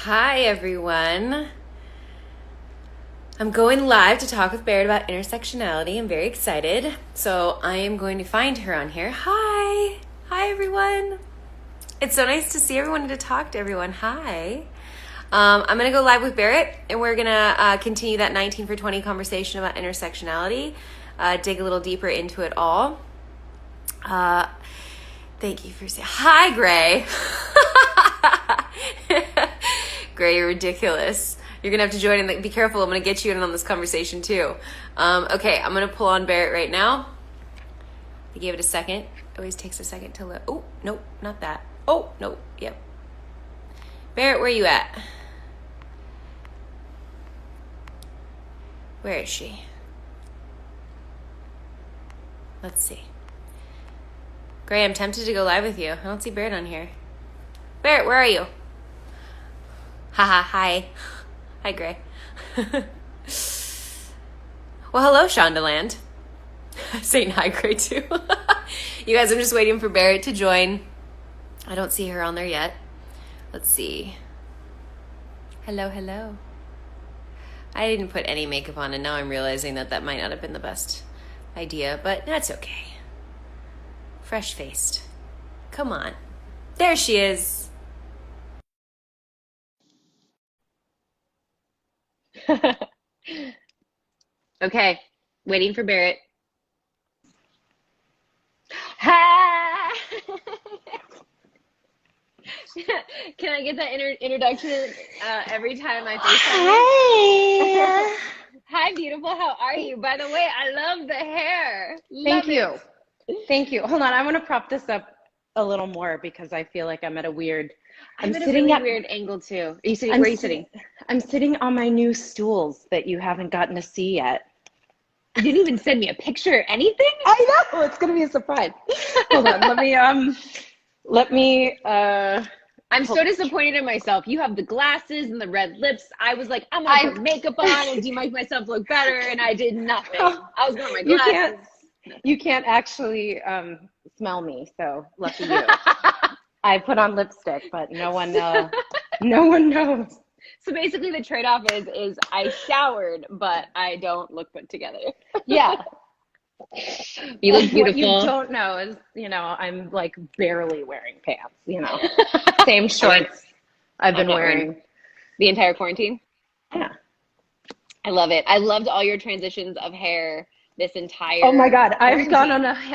Hi, everyone. I'm going live to talk with Barrett about intersectionality. I'm very excited. So I am going to find her on here. Hi. Hi, everyone. It's so nice to see everyone and to talk to everyone. Hi. I'm going to go live with Barrett, and we're going to continue that 19 for 20 conversation about intersectionality, dig a little deeper into it all. Thank you for saying hi, Gray. Gray, you're ridiculous. You're gonna have to join in. Be careful. I'm gonna get you in on this conversation too. Okay, I'm gonna pull on Barrett right now. I gave it a second. It always takes a second to look. Oh, nope, not that. Oh, no, yep. Barrett, where are you at? Where is she? Let's see. Gray, I'm tempted to go live with you. I don't see Barrett on here. Barrett, where are you? Haha, hi. Hi, Gray. Well, hello, Shondaland. Saying hi, Gray, too. You guys, I'm just waiting for Barrett to join. I don't see her on there yet. Let's see. Hello, hello. I didn't put any makeup on, and now I'm realizing that might not have been the best idea, but that's okay. Fresh-faced. Come on. There she is. Okay, waiting for Barrett. Ha! Can I get that introduction every time I FaceTime you? Hey, Hi, beautiful. How are you? By the way, I love the hair. thank Love it. you. Thank you. Hold on, I want to prop this up a little more because I feel like I'm at a weird. I'm I'm at a sitting really at. weird angle too. Are you sitting? I'm Where are you sitting. sitting? I'm sitting on my new stools that you haven't gotten to see yet. You didn't even send me a picture or anything? I know it's gonna be a surprise. Hold on. Let me. I'm Hold so on. disappointed in myself. You have the glasses and the red lips. I was like, I'm gonna I. put makeup on and do make myself look better, and I did nothing. I was going my You can't. glasses. You can't actually smell me. So lucky you. I put on lipstick, but no one. No one knows. So basically, the trade-off is I showered, but I don't look put together. Yeah. You look What you beautiful. don't know is, I'm like barely wearing pants. Same Oh, wait, shorts I've I'm been not wearing wearing. the entire quarantine. Yeah. I love it. I loved all your transitions of hair this Oh my entire God, quarantine.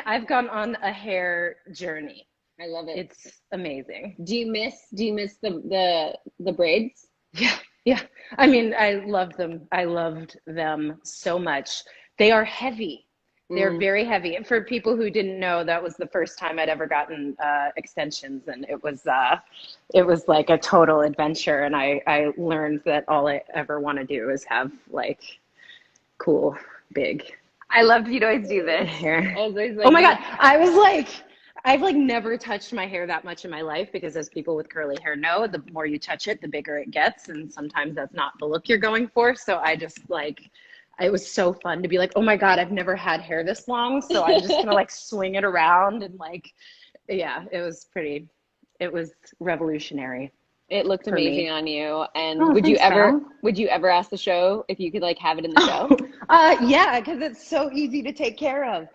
I've gone on a hair journey. I love it. It's amazing. Do you miss the braids? Yeah. Yeah. I mean, I love them. I loved them so much. They are heavy. They're Mm. very heavy. And for people who didn't know, that was the first time I'd ever gotten extensions, and it was like a total adventure. And I learned that all I ever want to do is have like cool, big I loved you'd always do this. hair. I was always Oh like, my you know, God. I was like, I've like never touched my hair that much in my life because as people with curly hair know, the more you touch it, the bigger it gets. And sometimes that's not the look you're going for. So I just like, it was so fun to be like, oh my God, I've never had hair this long. So I'm just gonna like swing it around and like, yeah, it was revolutionary it looked for amazing me. on you. And Oh, would you thanks, ever pal. would you ever ask the show if you could like have it in the show? Oh, yeah, because it's so easy to take care of.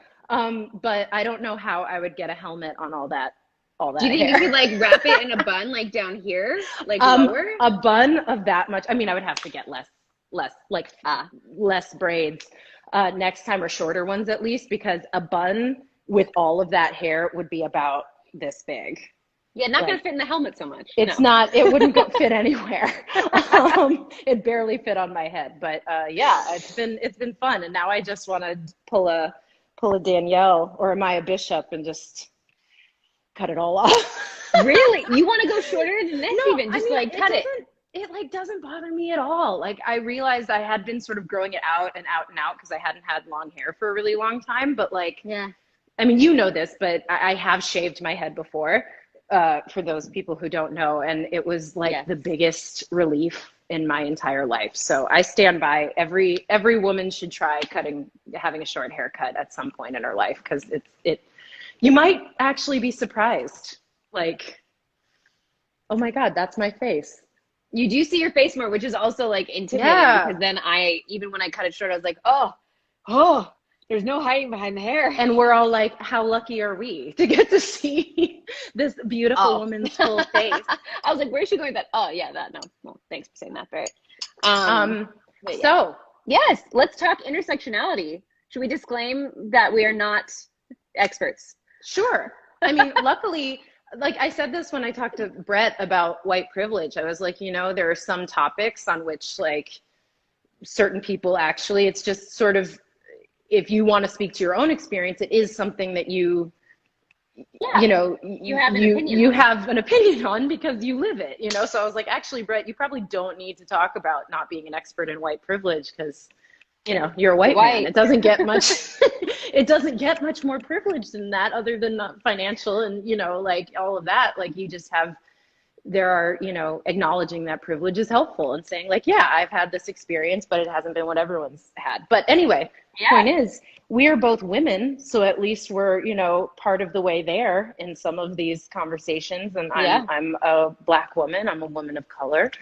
But I don't know how I would get a helmet on all Do you that think you hair. could like wrap it in a bun like down here, like lower? A bun of that much. I mean, I would have to get like Ah, less braids next time, or shorter ones at least, because a bun with all of that hair would be about this big. yeah, not gonna Like fit in the helmet so much. it's No. not, it wouldn't fit anywhere. It barely fit on my head, but yeah, it's been fun. And now I just want to pull a Danielle or a Maya Bishop and just cut it all off. Really? You want to go shorter than this No, even? I Just mean, like cut it. it like doesn't bother me at all. Like I realized I had been sort of growing it out and out and out because I hadn't had long hair for a really long time. But like, Yeah. I mean, this, but I have shaved my head before, for those people who don't know. And it was like Yes. the biggest relief in my entire life. So I stand by every woman should try having a short haircut at some point in her life because you might actually be surprised. Like, oh my God, that's my face. You do see your face more, which is also like intimidating Yeah. because then even when I cut it short, I was like, there's no hiding behind the hair. And we're all like, how lucky are we to get to see this beautiful woman's full face? I was like, where's she going with that? Oh, yeah, that. No. Well, thanks for saying that, Barrett. So, yes, let's talk intersectionality. Should we disclaim that we are not experts? sure. I mean, luckily, like I said this when I talked to Brett about white privilege. I was like, there are some topics on which like certain people actually, it's just sort of, if you want to speak to your own experience, it is something that you have you have an opinion on because you live it, So I was like, actually, Brett, you probably don't need to talk about not being an expert in white privilege because, you're a white man. It doesn't get much, it doesn't get much more privilege than that other than financial and, like all of that. Like you just have, there are, acknowledging that privilege is helpful and saying like, yeah, I've had this experience, but it hasn't been what everyone's had. But anyway, point is, we are both women, so at least we're, part of the way there in some of these conversations. And I'm a Black woman. I'm a woman of color.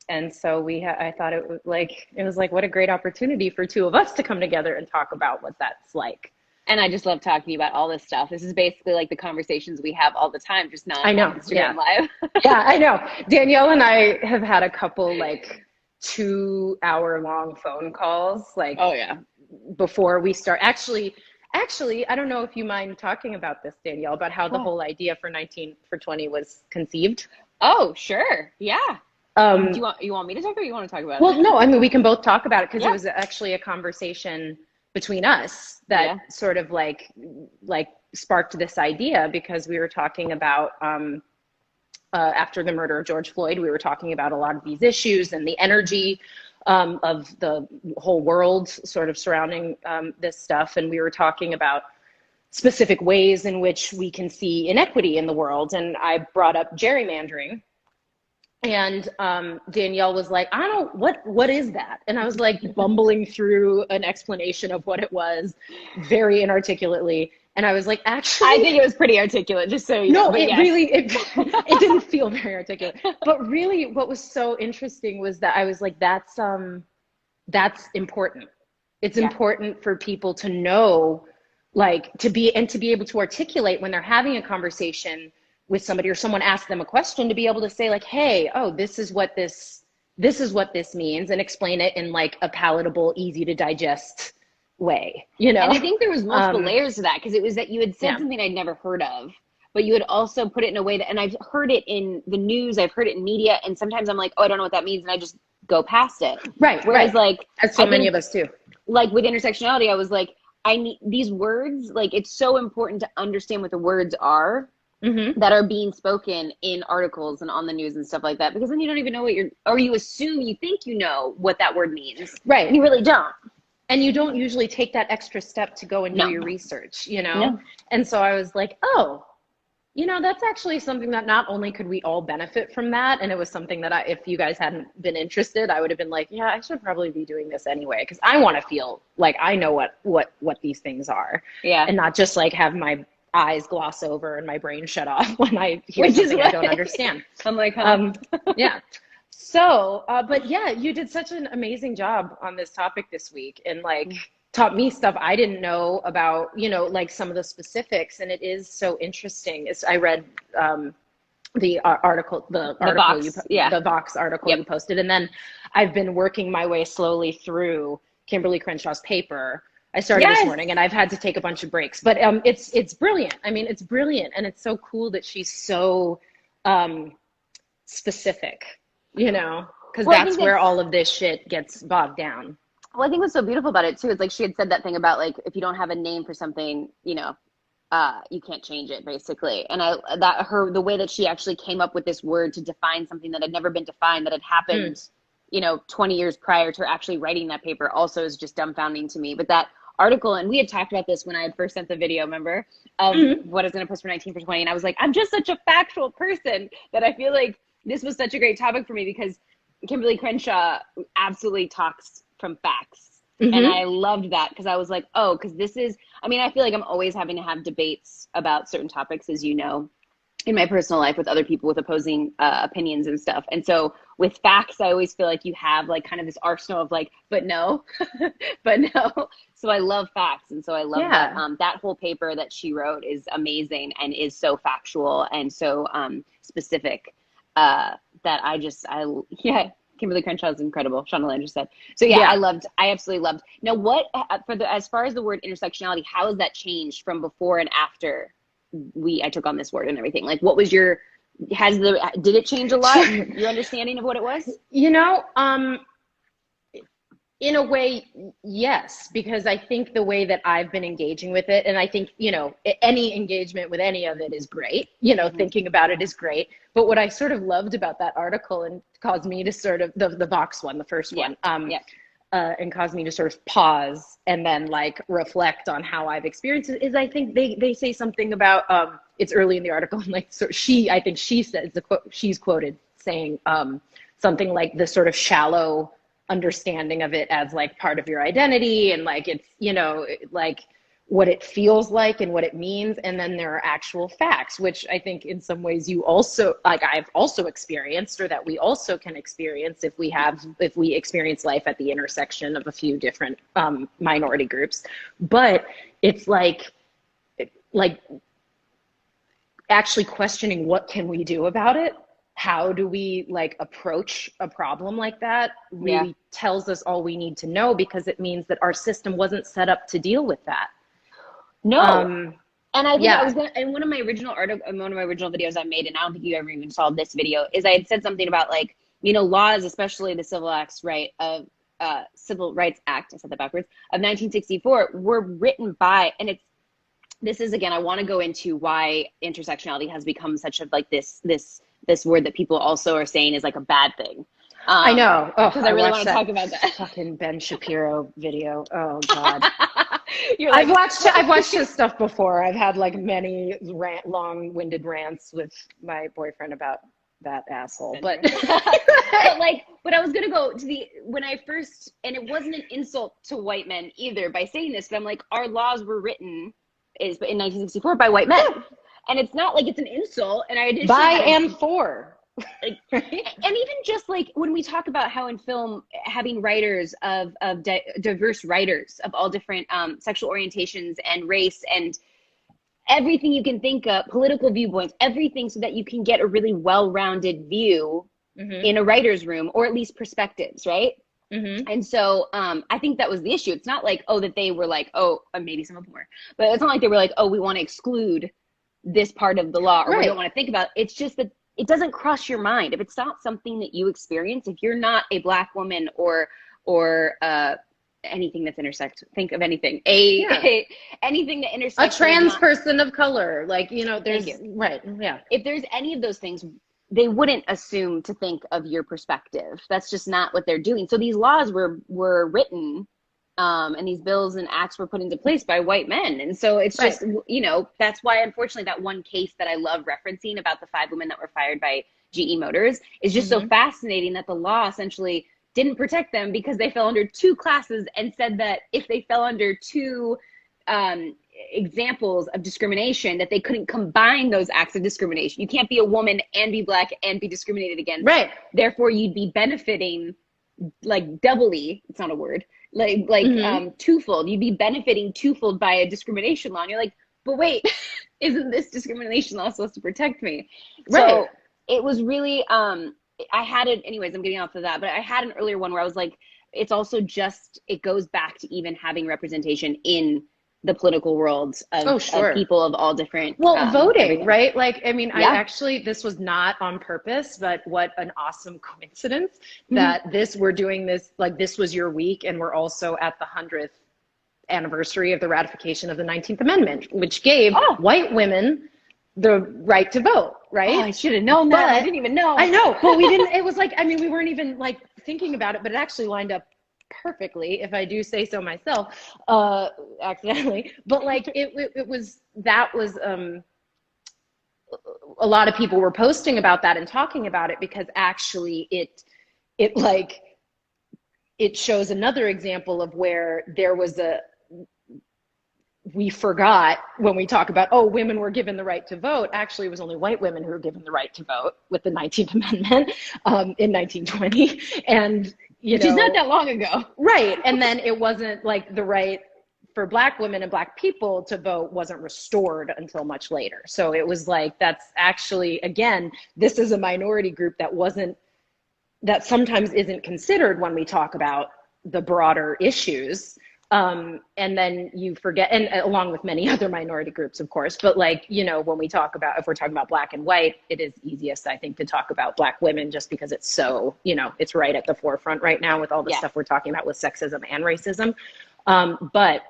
And so I thought it was like, what a great opportunity for two of us to come together and talk about what that's like. And I just love talking about all this stuff. This is basically like the conversations we have all the time, just not on Instagram Live. Yeah, I know. Danielle and I have had a couple like 2-hour-long phone calls. Like, oh yeah, before we start. Actually, I don't know if you mind talking about this, Danielle, about how the whole idea for 19 for 20 was conceived. Oh, sure. Yeah. Do you want me to talk or you want to talk about it? Well, no, I mean, we can both talk about it because it was actually a conversation between us that sort of like sparked this idea because we were talking about after the murder of George Floyd, we were talking about a lot of these issues and the energy of the whole world sort of surrounding this stuff. And we were talking about specific ways in which we can see inequity in the world. And I brought up gerrymandering. And Danielle was like, what is that? And I was like bumbling through an explanation of what it was very inarticulately. And I was like, actually, I think it was pretty articulate, just so you know. No, it didn't feel very articulate. But really what was so interesting was that I was like, that's important. It's important for people to know, like to be able to articulate when they're having a conversation with somebody or someone asks them a question to be able to say like, hey, this is what this means and explain it in like a palatable, easy to digest way, And I think there was multiple layers to that because it was that you had said something I'd never heard of, but you had also put it in a way that, and I've heard it in the news, I've heard it in media, and sometimes I'm like, I don't know what that means, and I just go past it. Right. Whereas like, as so many of us do. Like with intersectionality, I was like, I need these words, like it's so important to understand what the words are. Mm-hmm. That are being spoken in articles and on the news and stuff like that, because then you don't even know or you assume you think you know what that word means. Right. And you really don't. And you don't usually take that extra step to go and do your research, No. And so I was like, that's actually something that not only could we all benefit from that, and it was something that if you guys hadn't been interested, I would have been like, yeah, I should probably be doing this anyway, because I want to feel like I know what these things are. Yeah. And not just like have my eyes gloss over and my brain shut off when I hear something I don't understand. I'm like, yeah. So, but yeah, you did such an amazing job on this topic this week and like taught me stuff I didn't know about, like some of the specifics. And it is so interesting. I read the article, the Vox article you posted. And then I've been working my way slowly through Kimberly Crenshaw's paper. I started this morning and I've had to take a bunch of breaks, but it's brilliant. I mean, it's brilliant. And it's so cool that she's so specific, because that's where all of this shit gets bogged down. Well, I think what's so beautiful about it too, is like she had said that thing about like, if you don't have a name for something, you can't change it basically. And the way that she actually came up with this word to define something that had never been defined, that had happened, 20 years prior to her actually writing that paper also is just dumbfounding to me. But that article, and we had talked about this when I had first sent the video, remember, of what I was going to post for 19 for 20. And I was like, I'm just such a factual person that I feel like this was such a great topic for me because Kimberly Crenshaw absolutely talks from facts. And I loved that because I was like, because this is, I feel like I'm always having to have debates about certain topics, as you know. in my personal life with other people with opposing opinions and stuff. And so with facts, I always feel like you have like kind of this arsenal of like, but no, but no. So I love facts. And so I love that that whole paper that she wrote is amazing and is so factual and so specific that yeah, Kimberly Crenshaw is incredible. Shauna Landry said. So yeah, I absolutely loved. Now what, as far as the word intersectionality, how has that changed from before and after I took on this word and everything? Like, what was did it change a lot? Your understanding of what it was? You know, in a way, yes, because I think the way that I've been engaging with it, and I think, you know, any engagement with any of it is great, you know, thinking about it is great. But what I sort of loved about that article and caused me to sort of, the Vox one, the first one, and caused me to sort of pause and then like reflect on how I've experienced it is I think they say something about, it's early in the article, and like, so I think she says she's quoted saying something like the sort of shallow understanding of it as like part of your identity, and like it's, you know, like what it feels like and what it means, and then there are actual facts, which I think in some ways you also, like I've also experienced, or that we also can experience if we experience life at the intersection of a few different minority groups. But it's like actually questioning, what can we do about it? How do we like approach a problem like that really tells us all we need to know, because it means that our system wasn't set up to deal with that. No. And I think in one of my original videos I made, and I don't think you ever even saw this video, is I had said something about like, you know, laws, especially the Civil Rights Act, I said that backwards, of 1964 were written by, and this is, again, I want to go into why intersectionality has become such a, like this word that people also are saying is like a bad thing. I know. Because I really want to talk about that. Fucking Ben Shapiro video. Oh God. Like, I've watched his stuff before. I've had like many long-winded rants with my boyfriend about that asshole. But but I was gonna go to when I first, and it wasn't an insult to white men either by saying this, but I'm like, our laws were written in 1964 by white men. And it's not like it's an insult. And and for. Like, and even just like when we talk about how in film having writers of diverse writers of all different sexual orientations and race and everything you can think of, political viewpoints, everything, so that you can get a really well-rounded view in a writer's room, or at least perspectives, right? And so I think that was the issue. It's not like, that they were like, maybe some of them were, but it's not like they were like, we want to exclude this part of the law, or we don't want to think about it. It's just that it doesn't cross your mind. If it's not something that you experience, if you're not a Black woman or anything that's think of anything, anything that intersects, a trans person of color, like, you know, there's if there's any of those things, they wouldn't assume to think of your perspective. That's just not what they're doing. So these laws were written, and these bills and acts were put into place by white men. And so it's just, you know, that's why, unfortunately, that one case that I love referencing about the 5 women that were fired by GE Motors is just so fascinating, that the law essentially didn't protect them because they fell under 2 classes, and said that if they fell under 2 examples of discrimination, that they couldn't combine those acts of discrimination. You can't be a woman and be Black and be discriminated against. Right. Therefore, you'd be benefiting like doubly, it's not a word, twofold. You'd be benefiting twofold by a discrimination law. And you're like, but wait, isn't this discrimination law supposed to protect me? Right. So it was really, I had it, anyways, I'm getting off of that, but I had an earlier one where I was like, it's also just, it goes back to even having representation in the political world of people of all different. Voting, everything. Right? Like, I mean, I actually, this was not on purpose, but what an awesome coincidence that we're doing this, like this was your week, and we're also at the 100th anniversary of the ratification of the 19th Amendment, which gave white women the right to vote, right? I should have known that. I didn't even know. I know, but we didn't, it was like, I mean, we weren't even like thinking about it, but it actually lined up perfectly, if I do say so myself, accidentally. But like it was a lot of people were posting about that and talking about it, because actually it shows another example of where there was we forgot when we talk about, oh, women were given the right to vote. Actually, it was only white women who were given the right to vote with the 19th Amendment in 1920. And, which is not that long ago. Right. And then it wasn't like the right for Black women and Black people to vote wasn't restored until much later. So it was like, that's actually, again, this is a minority group that sometimes isn't considered when we talk about the broader issues. And then you forget, and along with many other minority groups, of course, but like, you know, when we talk about, if we're talking about Black and white, it is easiest, I think, to talk about Black women just because it's so, you know, it's right at the forefront right now with all the stuff we're talking about with sexism and racism. But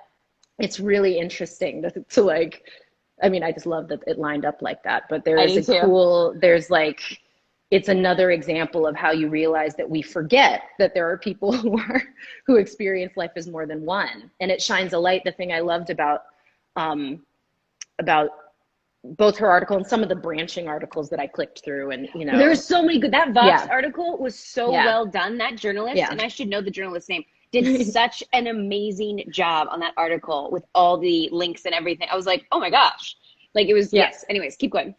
it's really interesting to like, I mean, I just love that it lined up like that, but there's it's another example of how you realize that we forget that there are people who experience life as more than one. And it shines a light. The thing I loved about both her article and some of the branching articles that I clicked through, and, you know, there were so many good, that Vox article was so well done. That journalist, and I should know the journalist's name, did such an amazing job on that article with all the links and everything. I was like, oh my gosh. Like it was, yes. Anyways, keep going.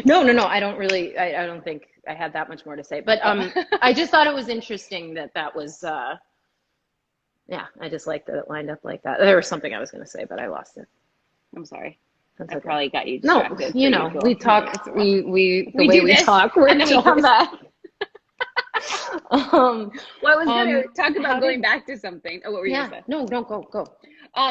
No, I don't think I had that much more to say, but I just thought it was interesting that was, I just liked that it lined up like that. There was something I was going to say, but I lost it. I'm sorry. That's I okay. probably got you distracted. No, you know, we talk, the way we talk, and then we come back. Well, I was going to talk about going back to something. Oh, what were you going to say? No, go.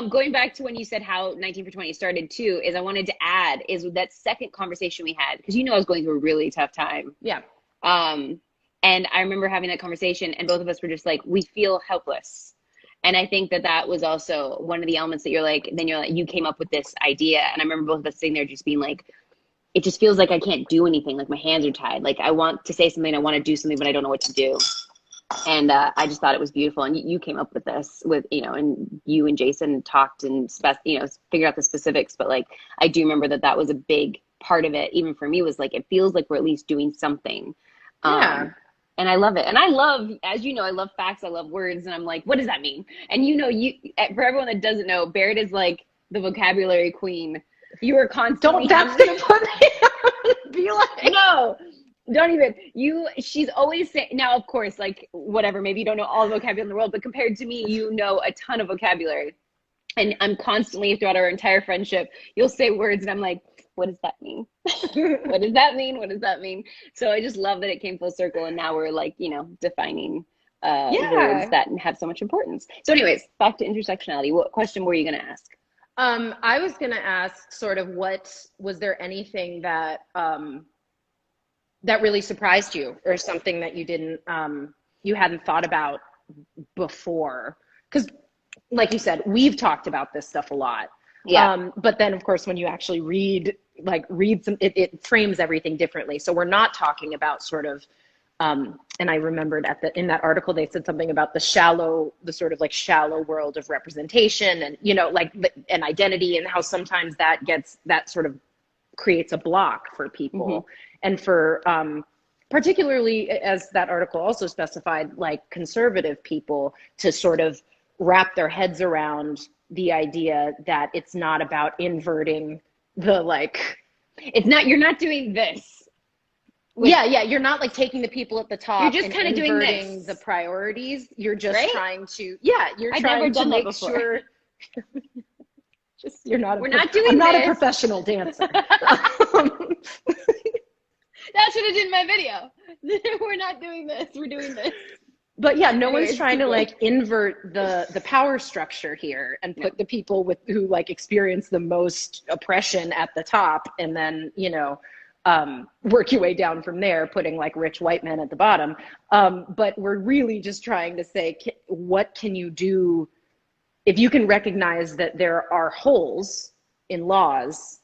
Going back to when you said how 19 for 20 started too, is I wanted to add is that second conversation we had, because you know I was going through a really tough time. Yeah. And I remember having that conversation and both of us were just like, we feel helpless. And I think that was also one of the elements that you're like, you came up with this idea. And I remember both of us sitting there just being like, it just feels like I can't do anything. Like my hands are tied. Like I want to say something, I want to do something, but I don't know what to do. And I just thought it was beautiful. And you came up with this with, you know, and you and Jason talked and, figured out the specifics. But like, I do remember that was a big part of it. Even for me was like, it feels like we're at least doing something. And I love it. And I love, as you know, I love facts. I love words. And I'm like, what does that mean? And you know, for everyone that doesn't know, Barrett is like the vocabulary queen. You are constantly. That's going to put me on. Be like. No. Don't even. She's always saying, now, of course, like, whatever, maybe you don't know all the vocabulary in the world, but compared to me, you know a ton of vocabulary. And I'm constantly, throughout our entire friendship, you'll say words, and I'm like, what does that mean? What does that mean? What does that mean? So I just love that it came full circle, and now we're, like, you know, defining words that have so much importance. So anyways, back to intersectionality. What question were you going to ask? I was going to ask sort of was there anything that that really surprised you, or something that you you hadn't thought about before? Because like you said, we've talked about this stuff a lot. Yeah. But then of course, when you actually read some, it frames everything differently. So we're not talking about sort of, and I remembered in that article, they said something about the sort of like shallow world of representation and, you know, like an identity, and how sometimes that sort of creates a block for people. Mm-hmm. And for particularly, as that article also specified, like conservative people to sort of wrap their heads around the idea that it's not about inverting the you're not doing this. You're not like taking the people at the top. You're just kind of doing this. The priorities. You're just trying to I've never done that before. Sure. We're not a professional dancer. That's what I did in my video. We're not doing this. We're doing this. But yeah, no one's trying to like invert the power structure here and put the people who like experience the most oppression at the top, and then, you know, work your way down from there, putting like rich white men at the bottom. But we're really just trying to say, what can you do if you can recognize that there are holes in laws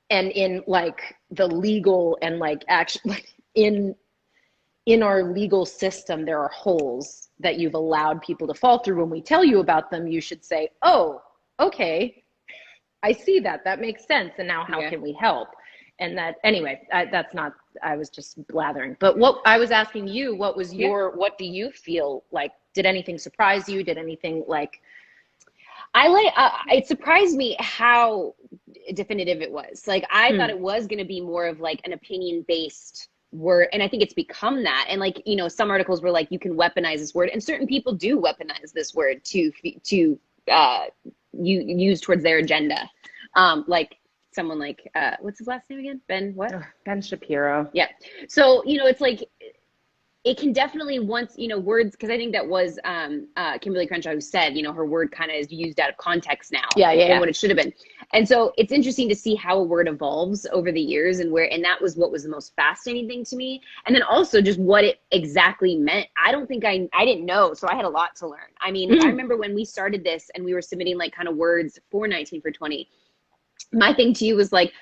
and in like the legal and like actually like in our legal system, there are holes that you've allowed people to fall through. When we tell you about them, you should say, oh, okay, I see that. That makes sense. And now how can we help? And that, anyway, that's not, I was just blathering. But what I was asking you, what was what do you feel like? Did anything surprise you? Did anything like? It surprised me how definitive it was. Like, I thought it was going to be more of like an opinion based word. And I think it's become that. And like, you know, some articles were like, you can weaponize this word, and certain people do weaponize this word to use towards their agenda. Like someone like, what's his last name again? Ben Shapiro. Yeah. So, you know, it's like, it can definitely once, you know, words, because I think that was Kimberly Crenshaw who said, you know, her word kind of is used out of context now. And what it should have been. And so it's interesting to see how a word evolves over the years, and that was what was the most fascinating thing to me. And then also just what it exactly meant. I didn't know. So I had a lot to learn. I mean, I remember when we started this and we were submitting like kind of words for 19 for 20, my thing to you was like,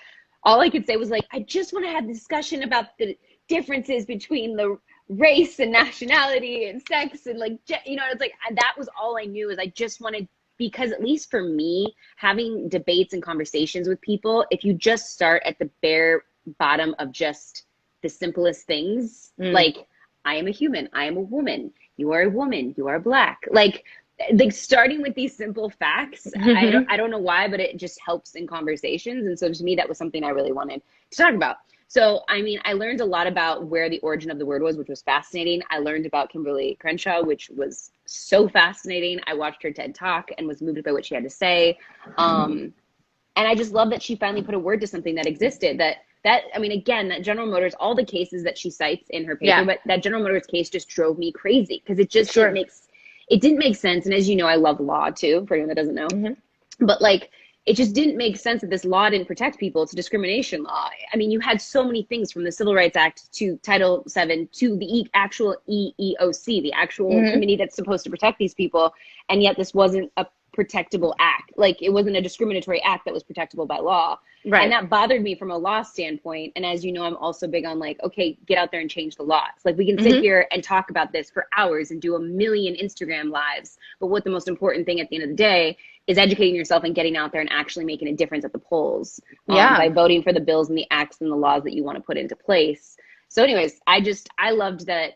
all I could say was like, I just want to have a discussion about the differences between the race and nationality and sex and like, you know, it's like, that was all I knew. Is I just wanted, because at least for me, having debates and conversations with people, if you just start at the bare bottom of just the simplest things, like, I am a human, I am a woman, you are a woman, you are Black, like starting with these simple facts, I don't know why, but it just helps in conversations. And so to me, that was something I really wanted to talk about. So, I mean, I learned a lot about where the origin of the word was, which was fascinating. I learned about Kimberly Crenshaw, which was so fascinating. I watched her TED Talk and was moved by what she had to say. And I just love that she finally put a word to something that existed. I mean, again, that General Motors, all the cases that she cites in her paper, but that General Motors case just drove me crazy, because it just didn't make sense. And as you know, I love law too, for anyone that doesn't know. But like, it just didn't make sense that this law didn't protect people. It's a discrimination law. I mean, you had so many things, from the Civil Rights Act to Title VII to the actual EEOC, the actual committee that's supposed to protect these people. And yet this wasn't a protectable act. Like, it wasn't a discriminatory act that was protectable by law. Right. And that bothered me from a law standpoint. And as you know, I'm also big on like, okay, get out there and change the laws. Like, we can sit here and talk about this for hours and do a million Instagram lives. But what the most important thing at the end of the day is educating yourself and getting out there and actually making a difference at the polls by voting for the bills and the acts and the laws that you want to put into place. So anyways, I loved that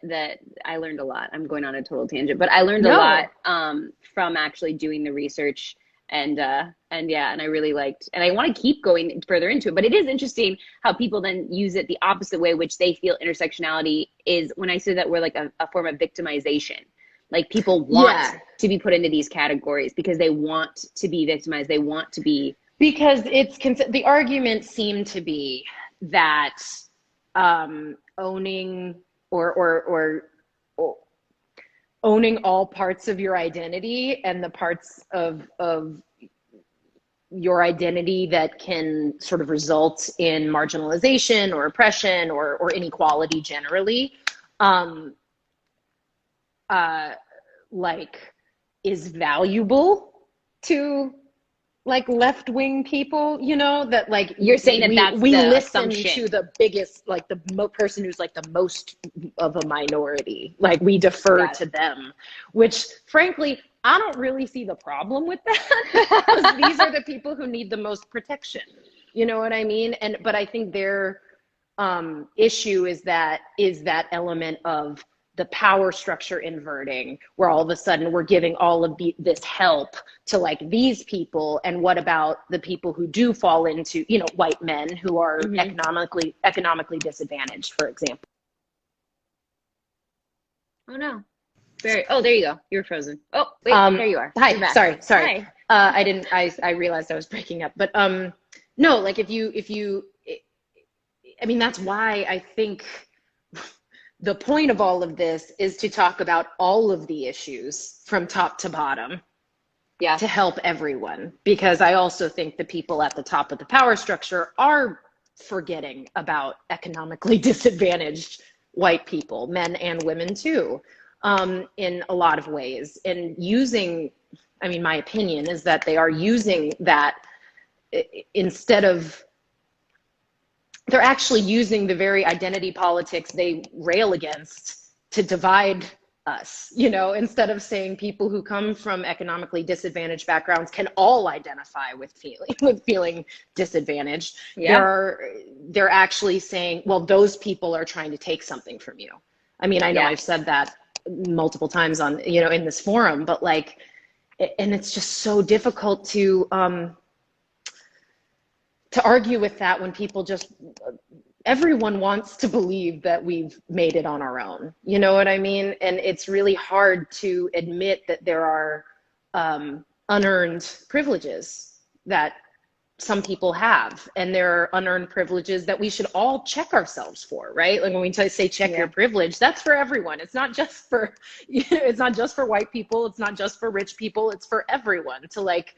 I learned a lot. I'm going on a total tangent, but I learned a lot from actually doing the research, and I really liked, and I want to keep going further into it. But it is interesting how people then use it the opposite way, which they feel intersectionality is, when I say that, we're like a form of victimization. Like, people want to be put into these categories because they want to be victimized. They want to be, because the argument seemed to be that owning or owning all parts of your identity, and the parts of your identity that can sort of result in marginalization or oppression or inequality generally, like, is valuable to like left-wing people, you know, that like, you're saying that we the listen assumption to the biggest, like the person who's like the most of a minority, like we defer to them, which frankly, I don't really see the problem with that, because these are the people who need the most protection. You know what I mean? But I think their issue is that element of the power structure inverting, where all of a sudden we're giving all of this help to like these people. And what about the people who do fall into, you know, white men who are economically disadvantaged, for example? Oh no. Oh, there you go. You're frozen. Oh, wait, there you are. Hi. Sorry. Hi. I realized I was breaking up, but no, like if you, I mean, that's why I think the point of all of this is to talk about all of the issues from top to bottom, to help everyone. Because I also think the people at the top of the power structure are forgetting about economically disadvantaged white people, men and women too, in a lot of ways. And using, I mean, my opinion is that they are using that instead of, they're actually using the very identity politics they rail against to divide us, you know, instead of saying people who come from economically disadvantaged backgrounds can all identify with feeling disadvantaged. They're actually saying, well, those people are trying to take something from you. I mean, I know I've said that multiple times on, you know, in this forum, but like, and it's just so difficult to argue with that when people just, everyone wants to believe that we've made it on our own. You know what I mean? And it's really hard to admit that there are unearned privileges that some people have, and there are unearned privileges that we should all check ourselves for, right? Like when we say check your privilege, that's for everyone. It's not just for, it's not just for white people. It's not just for rich people. It's for everyone to like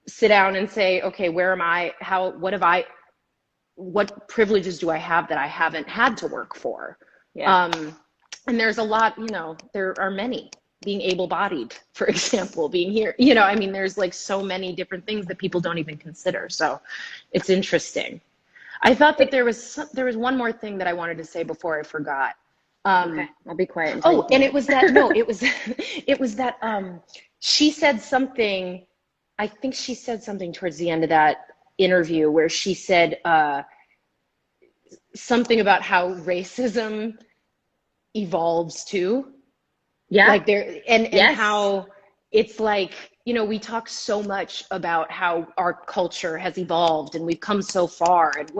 sit down and say, okay, where am I? What privileges do I have that I haven't had to work for? Yeah. And there's a lot, there are many. Being able-bodied, for example, being here, I mean, there's like so many different things that people don't even consider. So it's interesting. I thought that there was one more thing that I wanted to say before I forgot. Okay, I'll be quiet. And it was that, no, it was that she said something, I think she said something towards the end of that interview where she said something about how racism evolves too. Yeah. Like and how it's like, we talk so much about how our culture has evolved and we've come so far and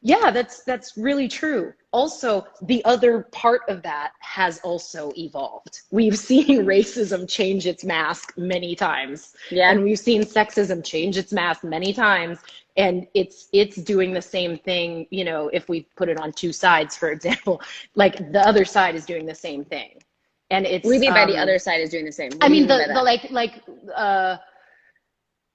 that's really true. Also, the other part of that has also evolved. We've seen racism change its mask many times. Yeah. And we've seen sexism change its mask many times. And it's doing the same thing, if we put it on two sides, for example, like the other side is doing the same thing. And it's, what do you mean by the other side is doing the same? I mean,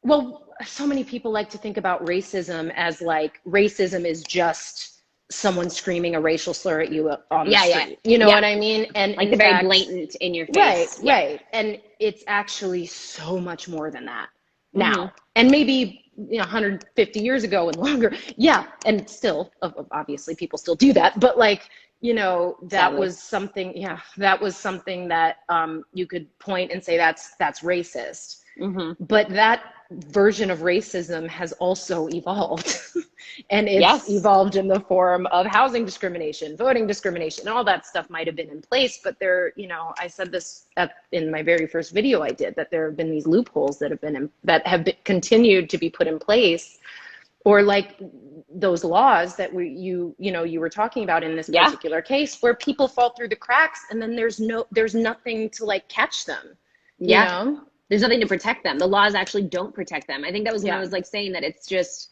well, so many people like to think about racism as like, racism is just someone screaming a racial slur at you on the street. You know what I mean? And like the very blatant in your face. Right. And it's actually so much more than that now. And maybe 150 years ago and longer. Yeah. And still, obviously people still do that, but like, that was something that you could point and say that's racist. But that version of racism has also evolved. And it's evolved in the form of housing discrimination, voting discrimination, and all that stuff might have been in place. But there, I said this in my very first video I did, that there have been these loopholes that have continued to be put in place, or like those laws that you were talking about in this particular case, where people fall through the cracks and then there's nothing to like catch them. There's nothing to protect them. The laws actually don't protect them. I think that was when I was like saying that it's just,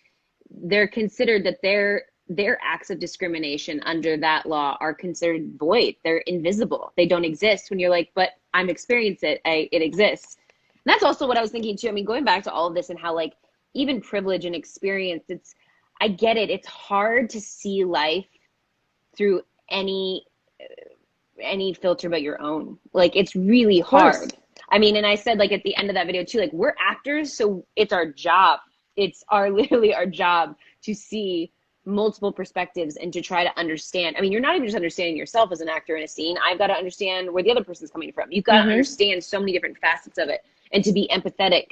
they're considered that their acts of discrimination under that law are considered void. They're invisible. They don't exist when you're like, but I'm experiencing it. It exists. And that's also what I was thinking too. I mean, going back to all of this and how like even privilege and experience, I get it. It's hard to see life through any filter but your own. Like it's really hard. I mean, and I said like at the end of that video too, like we're actors, so it's our job. It's literally our job to see multiple perspectives and to try to understand. I mean, you're not even just understanding yourself as an actor in a scene. I've got to understand where the other person's coming from. You've got to understand so many different facets of it and to be empathetic.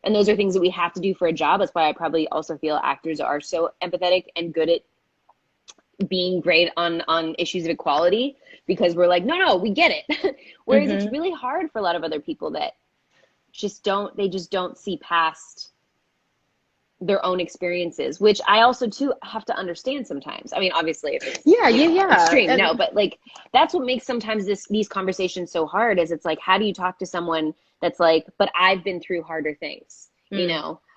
And those are things that we have to do for a job. That's why I probably also feel actors are so empathetic and good at being great on issues of equality, because we're like, no, we get it. Whereas it's really hard for a lot of other people that just don't see past their own experiences, which I also too have to understand sometimes. I mean, obviously if it's extreme, no, but like that's what makes sometimes these conversations so hard, is it's like, how do you talk to someone that's like, but I've been through harder things,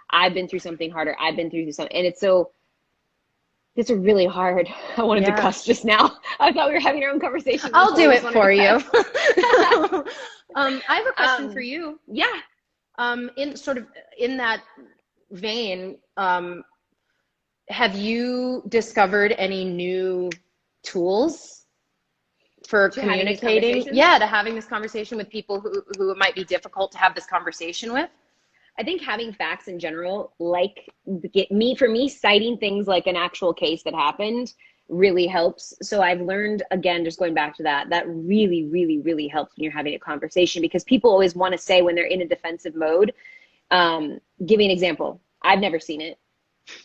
I've been through something harder, I've been through something, and it's a really hard. I wanted to cuss just now. I thought we were having our own conversation. I'll do it for you. I have a question for you. Yeah. In that vein, have you discovered any new tools for communicating? To having this conversation with people who it might be difficult to have this conversation with? I think having facts in general, like for me, citing things like an actual case that happened really helps. So I've learned, again, just going back to that really, really, really helps when you're having a conversation, because people always want to say when they're in a defensive mode, give me an example. I've never seen it.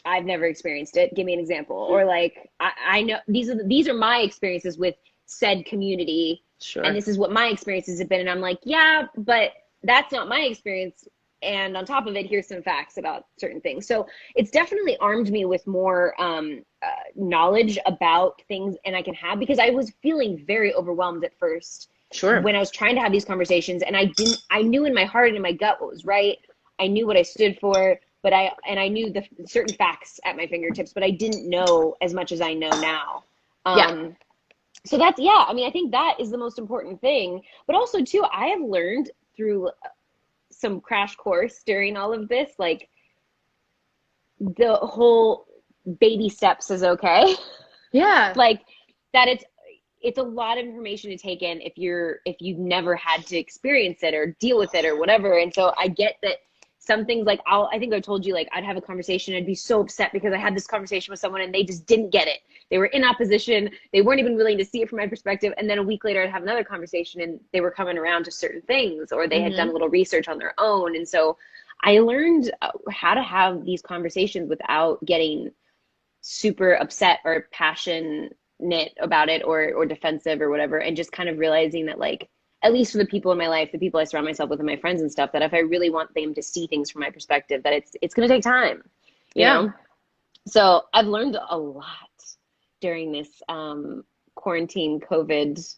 I've never experienced it. Give me an example. Or like, I know these are my experiences with said community. Sure. And this is what my experiences have been. And I'm like, yeah, but that's not my experience. And on top of it, here's some facts about certain things. So it's definitely armed me with more knowledge about things and I can have, because I was feeling very overwhelmed at first. Sure. When I was trying to have these conversations, and I knew in my heart and in my gut what was right. I knew what I stood for, but I knew the certain facts at my fingertips, but I didn't know as much as I know now. So that's, I mean, I think that is the most important thing. But also too, I have learned through some crash course during all of this, like the whole baby steps is okay. Yeah. Like that it's a lot of information to take in if you've never had to experience it or deal with it or whatever. And so I get that some things, like I think I told you, like I'd have a conversation, I'd be so upset because I had this conversation with someone and they just didn't get it. They were in opposition. They weren't even willing to see it from my perspective. And then a week later I'd have another conversation and they were coming around to certain things, or they had done a little research on their own. And so I learned how to have these conversations without getting super upset or passionate about it or defensive or whatever. And just kind of realizing that, like, at least for the people in my life, the people I surround myself with and my friends and stuff, that if I really want them to see things from my perspective, that it's going to take time, you know? So I've learned a lot during this quarantine COVID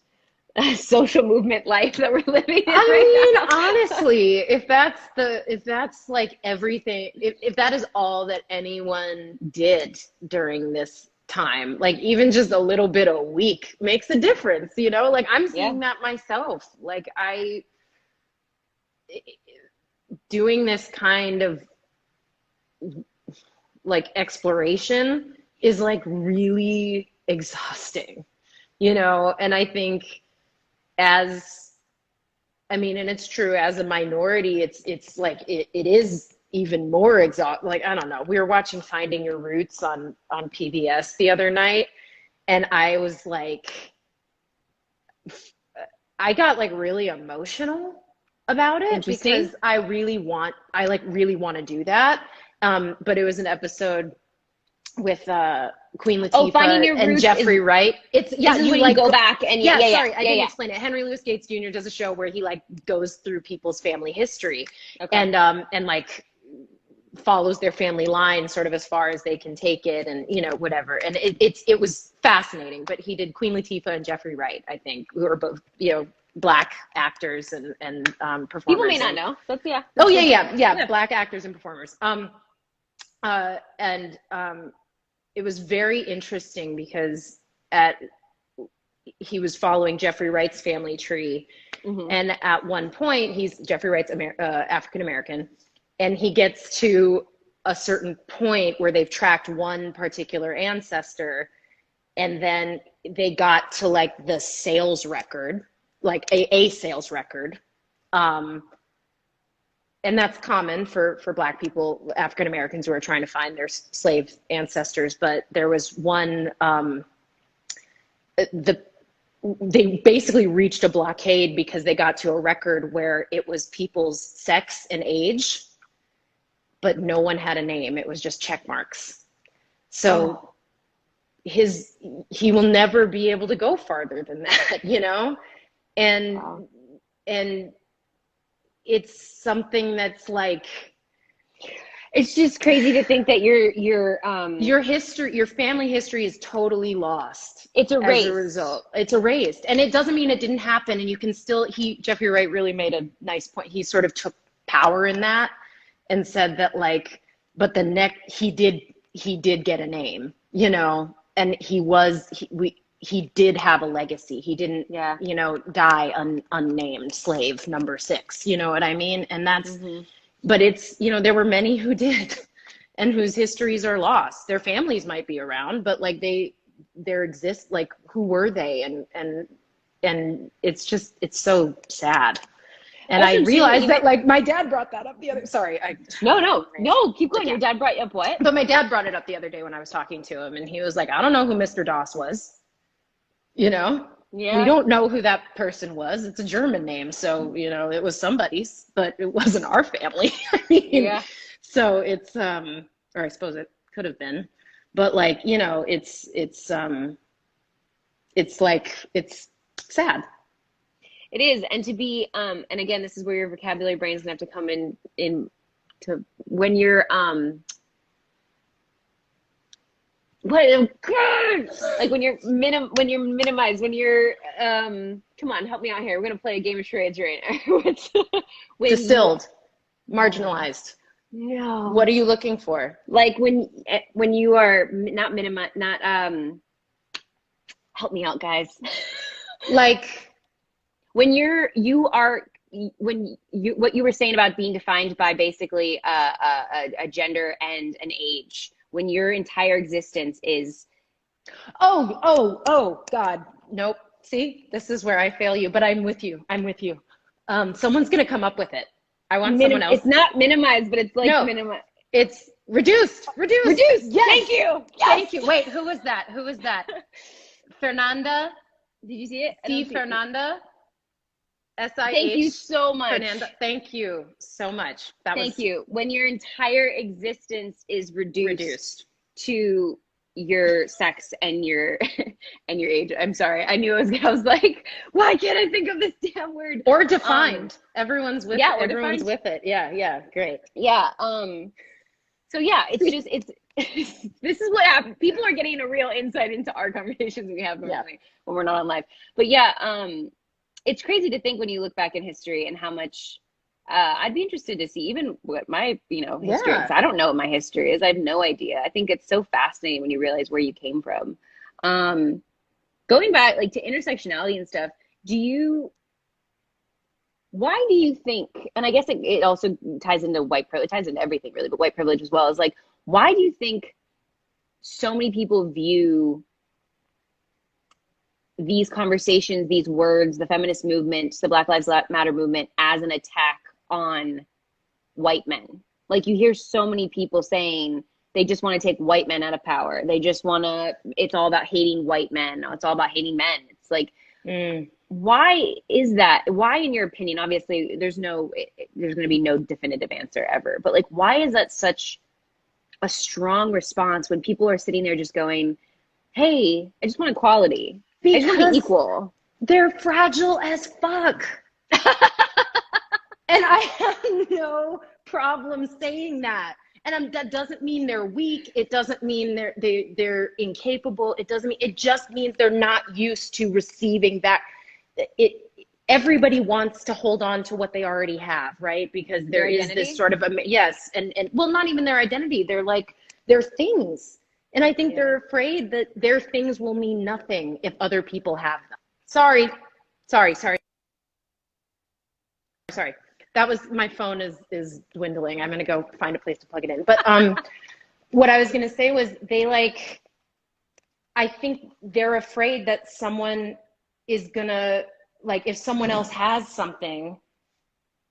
social movement life that we're living in right now. Honestly, if that's like everything, if that is all that anyone did during this time, like even just a little bit a week makes a difference, you know? Like I'm seeing that myself. Like doing this kind of like exploration is like really exhausting, you know? And I think and it's true, as a minority, it's like, it is even more exhausting. Like, I don't know, we were watching Finding Your Roots on PBS the other night, and I was like, I got like really emotional about it because I really want to do that. But it was an episode with Queen Latifah and Jeffrey Wright. It's you like go back and I didn't explain it. Henry Louis Gates Jr. does a show where he like goes through people's family history and like follows their family line sort of as far as they can take it, and you know, whatever. And it was fascinating. But he did Queen Latifah and Jeffrey Wright, I think, who are both, you know, Black actors and performers. People may not know. That's Black actors and performers. It was very interesting because he was following Jeffrey Wright's family tree. And at one point, Jeffrey Wright's African American, and he gets to a certain point where they've tracked one particular ancestor, and then they got to like the sales record, like a sales record. And that's common for Black people, African Americans, who are trying to find their slave ancestors. But there was one, they basically reached a blockade because they got to a record where it was people's sex and age, but no one had a name. It was just check marks. So he will never be able to go farther than that, you know? And it's something that's like, it's just crazy to think that your history, your family history is totally lost. It's erased. As a result, it's erased. And it doesn't mean it didn't happen. And you can still, Jeffrey Wright really made a nice point. He sort of took power in that and said that, like, but he did get a name, you know, and he did have a legacy. He didn't, you know, die unnamed slave number 6, you know what I mean? And that's, but it's, you know, there were many who did and whose histories are lost. Their families might be around, but like there exist, like, who were they? And it's just, it's so sad. And I realized that, like, my dad brought that up the other, sorry. No, keep going. Your dad brought you up what? But my dad brought it up the other day when I was talking to him, and he was like, I don't know who Mr. Doss was. You know? Yeah. We don't know who that person was. It's a German name, so, you know, it was somebody's, but it wasn't our family. I mean, so it's, or I suppose it could have been, but, like, you know, it's like, it's sad. It is. And to be, and again, this is where your vocabulary brain's gonna have to come in to when you're, what, like when you're minimized, when you're, come on, help me out here. We're gonna play a game of charades right now. When Distilled, marginalized. no. What are you looking for? Like when you are not help me out, guys. Like When what you were saying about being defined by basically a gender and an age, when your entire existence is oh God, nope. See, this is where I fail you, but I'm with you. Someone's gonna come up with it. I want someone else. It's not minimized, but it's like No. minimized. It's reduced. Reduced. Yes. Thank you. Yes. Thank you. Wait, who was that? Fernanda. Did you see it? C. Fernanda. S-I-H. Thank you so much. Fernanda. Thank you so much. Thank you. When your entire existence is reduced to your sex and your and your age. I'm sorry. I was like, why can't I think of this damn word? Or defined. Everyone's with it. Everyone's defined. With it. Yeah, great. Yeah. So yeah, it's this is what happens. People are getting a real insight into our conversations we have normally when we're not on live. But yeah, it's crazy to think when you look back in history and how much I'd be interested to see even what my, history is. I don't know what my history is. I have no idea. I think it's so fascinating when you realize where you came from. Going back like to intersectionality and stuff, why do you think, and I guess it also ties into white privilege, it ties into everything really, but white privilege as well, is like, why do you think so many people view these conversations, these words, the feminist movement, the Black Lives Matter movement as an attack on white men? Like you hear so many people saying they just want to take white men out of power. They just want to, it's all about hating white men. It's all about hating men. It's like, why is that? Why, in your opinion, obviously there's going to be no definitive answer ever, but like, why is that such a strong response when people are sitting there just going, hey, I just want equality. Because I just want to be equal. They're fragile as fuck. And I have no problem saying that. And that doesn't mean they're weak. It doesn't mean they're incapable. It just means they're not used to receiving back. Everybody wants to hold on to what they already have, right? Because there is this sort of and well, not even their identity. They're like their things. And I think they're afraid that their things will mean nothing if other people have them. Sorry. That was, my phone is dwindling. I'm going to go find a place to plug it in. But what I was going to say was I think they're afraid that someone is going to, like, if someone else has something,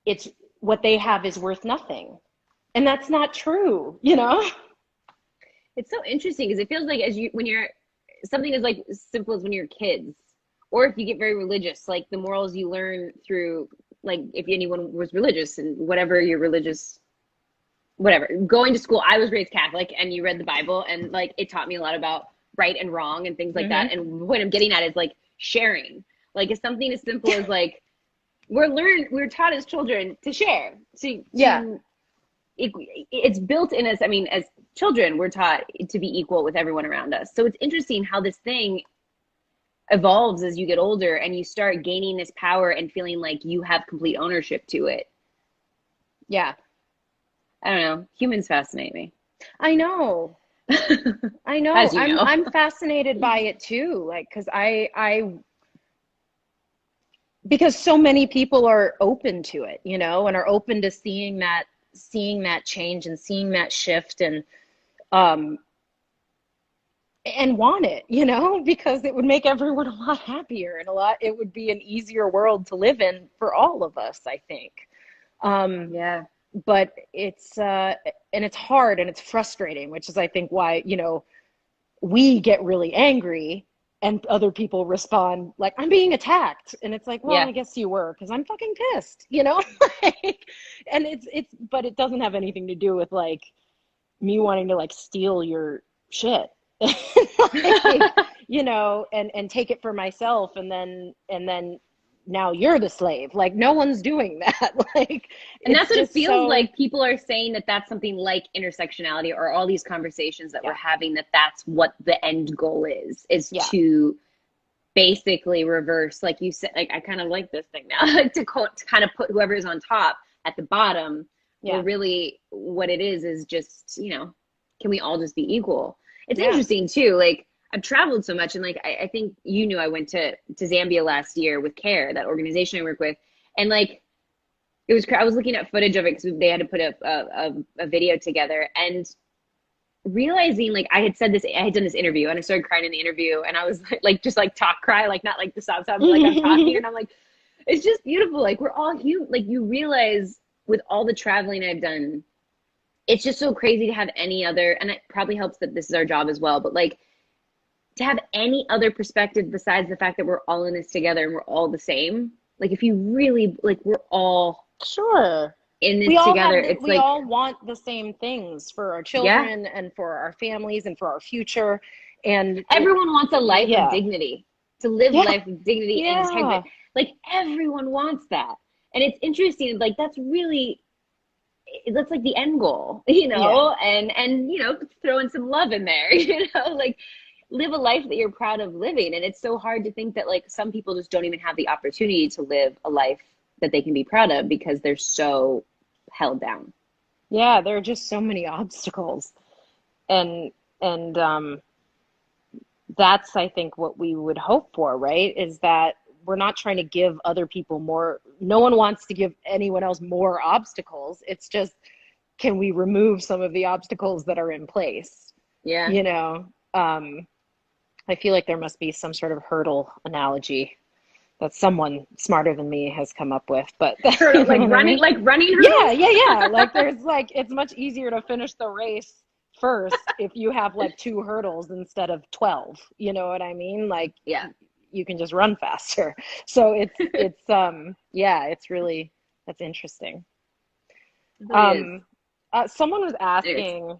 it's what they have is worth nothing. And that's not true, It's so interesting because it feels like when you're something as like simple as when you're kids, or if you get very religious, like the morals you learn through, like if anyone was religious and whatever your religious, whatever, going to school, I was raised Catholic and you read the Bible and like it taught me a lot about right and wrong and things like that. And what I'm getting at is like sharing. Like it's something as simple as like we're taught as children to share. It's built in us. I mean, as children, we're taught to be equal with everyone around us. So it's interesting how this thing evolves as you get older and you start gaining this power and feeling like you have complete ownership to it. Yeah. I don't know. Humans fascinate me. I know. I know. As you know. I'm fascinated by it too. Like, because so many people are open to it, and are open to seeing that change and seeing that shift and want it, because it would make everyone a lot happier and it would be an easier world to live in for all of us, I think. But it's and it's hard and it's frustrating, which is I think why, we get really angry and other people respond like, I'm being attacked. And it's like, well, I guess you were, because I'm fucking pissed, and but it doesn't have anything to do with like me wanting to like steal your shit, like, and take it for myself and then now you're the slave. Like, no one's doing that. Like, and that's what it feels like. People are saying that that's something like intersectionality, or all these conversations that we're having, that that's what the end goal is to basically reverse, like you said, like, I kind of like this thing now, like to kind of put whoever's on top at the bottom. Well, really what it is just, you know, can we all just be equal? It's interesting too. Like, I've traveled so much, and like, I think, you knew I went to Zambia last year with CARE, that organization I work with. And like, it was, I was looking at footage of it because they had to put a video together, and realizing, like, I had done this interview, and I started crying in the interview, and I was like just like cry, like not like the sob, but like I'm talking, and I'm like, it's just beautiful. Like, we're all human. Like, you realize with all the traveling I've done, it's just so crazy to have any other, and it probably helps that this is our job as well, but like, to have any other perspective besides the fact that we're all in this together and we're all the same. Like, if you really, like, we're all in this together. It's we all want the same things for our children and for our families and for our future. And everyone wants a life of dignity, to live life with dignity and integrity. Like, everyone wants that. And it's interesting, like, that's like the end goal, you know, and, you know, throw in some love in there, you know, like, live a life that you're proud of living. And it's so hard to think that, like, some people just don't even have the opportunity to live a life that they can be proud of because they're so held down. Yeah, there are just so many obstacles. And that's, I think, what we would hope for, right? Is that we're not trying to give other people more. No one wants to give anyone else more obstacles. It's just, can we remove some of the obstacles that are in place? Yeah. You know, I feel like there must be some sort of hurdle analogy that someone smarter than me has come up with, but hurdle, like running hurdles? Yeah. Like, there's like, it's much easier to finish the race first if you have like 2 hurdles instead of 12. You know what I mean? Like, you can just run faster. So it's it's really, that's interesting. Someone was asking.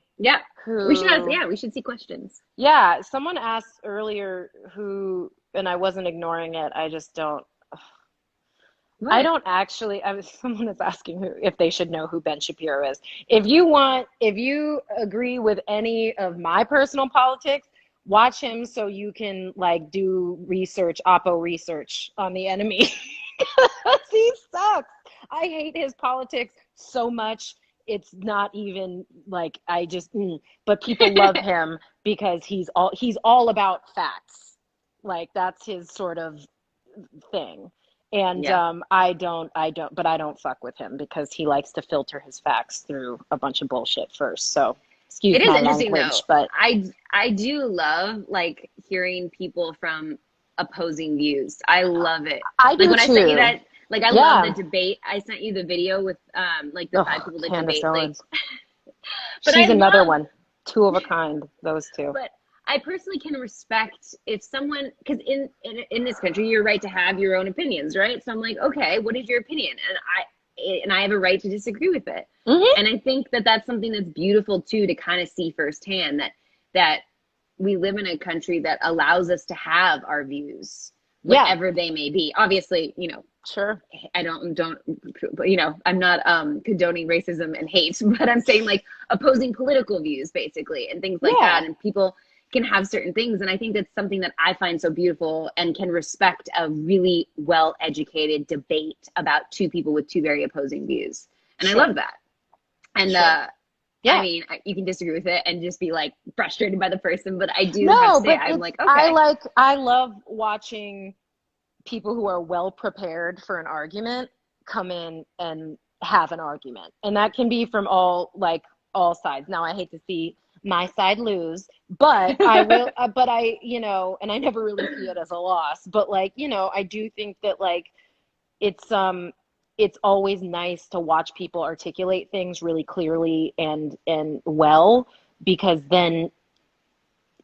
We should see questions. Yeah, someone asked earlier who, and I wasn't ignoring it. I just don't. What? I don't actually. Someone is asking if they should know who Ben Shapiro is. If you agree with any of my personal politics, watch him so you can like do research, oppo research on the enemy. He sucks. I hate his politics so much. It's not even like, I just, but people love him because he's all about facts. Like, that's his sort of thing. And I don't fuck with him because he likes to filter his facts through a bunch of bullshit first. So excuse my language, but I do love like hearing people from opposing views. I love it. I do when too. I sent you that, like, I love the debate. I sent you the video with like the 5 people that debate. Like, but she's another one, 2 of a kind. Those 2. But I personally can respect if someone, because in this country, you're right to have your own opinions, right? So I'm like, okay, what is your opinion? And I have a right to disagree with it. And I think that that's something that's beautiful too, to kind of see firsthand that we live in a country that allows us to have our views, whatever they may be. Obviously, you know, sure, I don't, you know, I'm not condoning racism and hate, but I'm saying like opposing political views basically and things like that. And people can have certain things. And I think that's something that I find so beautiful and can respect a really well-educated debate about 2 people with 2 very opposing views. And I love that. And I mean, you can disagree with it and just be like frustrated by the person, but I do have to say, I'm like, okay. I love watching people who are well prepared for an argument come in and have an argument. And that can be from all sides. Now, I hate to see my side lose, but I will, but I, you know, and I never really see it as a loss, but like, you know, I do think that like, it's always nice to watch people articulate things really clearly and well, because then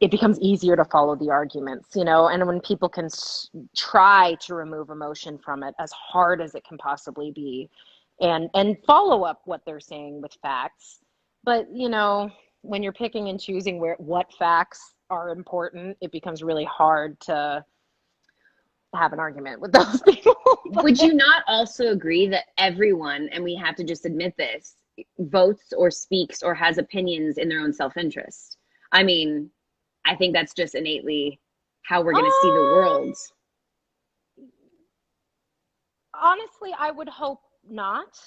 it becomes easier to follow the arguments, you know, and when people can try to remove emotion from it as hard as it can possibly be and follow up what they're saying with facts. But, you know, when you're picking and choosing what facts are important, it becomes really hard to have an argument with those people. Would you not also agree that everyone, and we have to just admit this, votes or speaks or has opinions in their own self-interest? I mean, I think that's just innately how we're going to see the world. Honestly, I would hope not.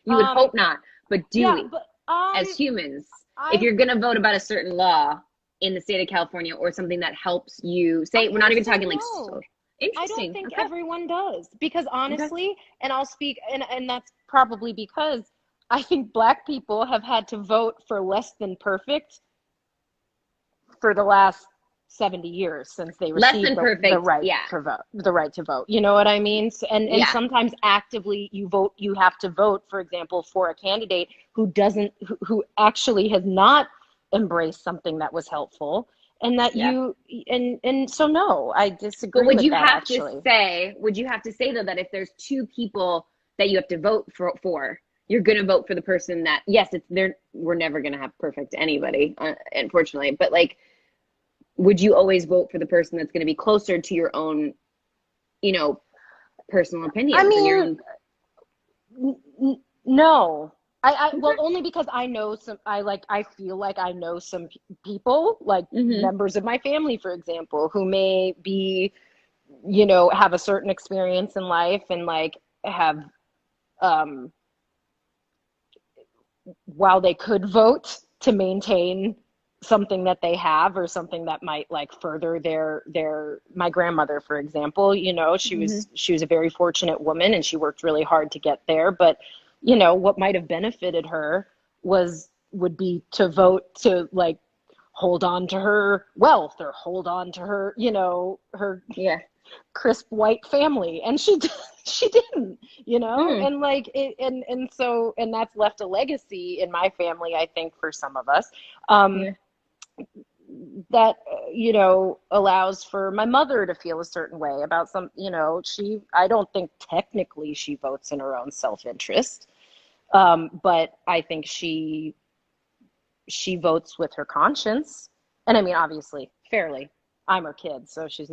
You would hope not, but do we, but, as humans, if you're going to vote about a certain law in the state of California or something that helps you, say, we're not even talking like, interesting. I don't think everyone does, because honestly, and I'll speak, and that's probably because I think Black people have had to vote for less than perfect for the last 70 years since they received the right to vote. You know what I mean? And sometimes actively you have to vote, for example, for a candidate who actually has not embraced something that was helpful. And that so no, I disagree. But would with you that, have actually. would you have to say though that if there's two people that you have to vote for, you're going to vote for the person that, yes, we're never going to have perfect anybody, unfortunately, but like, would you always vote for the person that's going to be closer to your own, personal opinions? I mean, no. Well, only because I know I feel like I know some people, like members of my family, for example, who may be, have a certain experience in life and like have, while they could vote to maintain something that they have or something that might like further my grandmother, for example, she was a very fortunate woman and she worked really hard to get there, but what might have benefited her would be to vote to like hold on to her wealth or hold on to her, her crisp white family. And she didn't, and like it, and that's left a legacy in my family, I think, for some of us. That allows for my mother to feel a certain way about some, I don't think technically she votes in her own self-interest, but I think she votes with her conscience. And I mean, obviously, fairly, I'm her kid, so she's,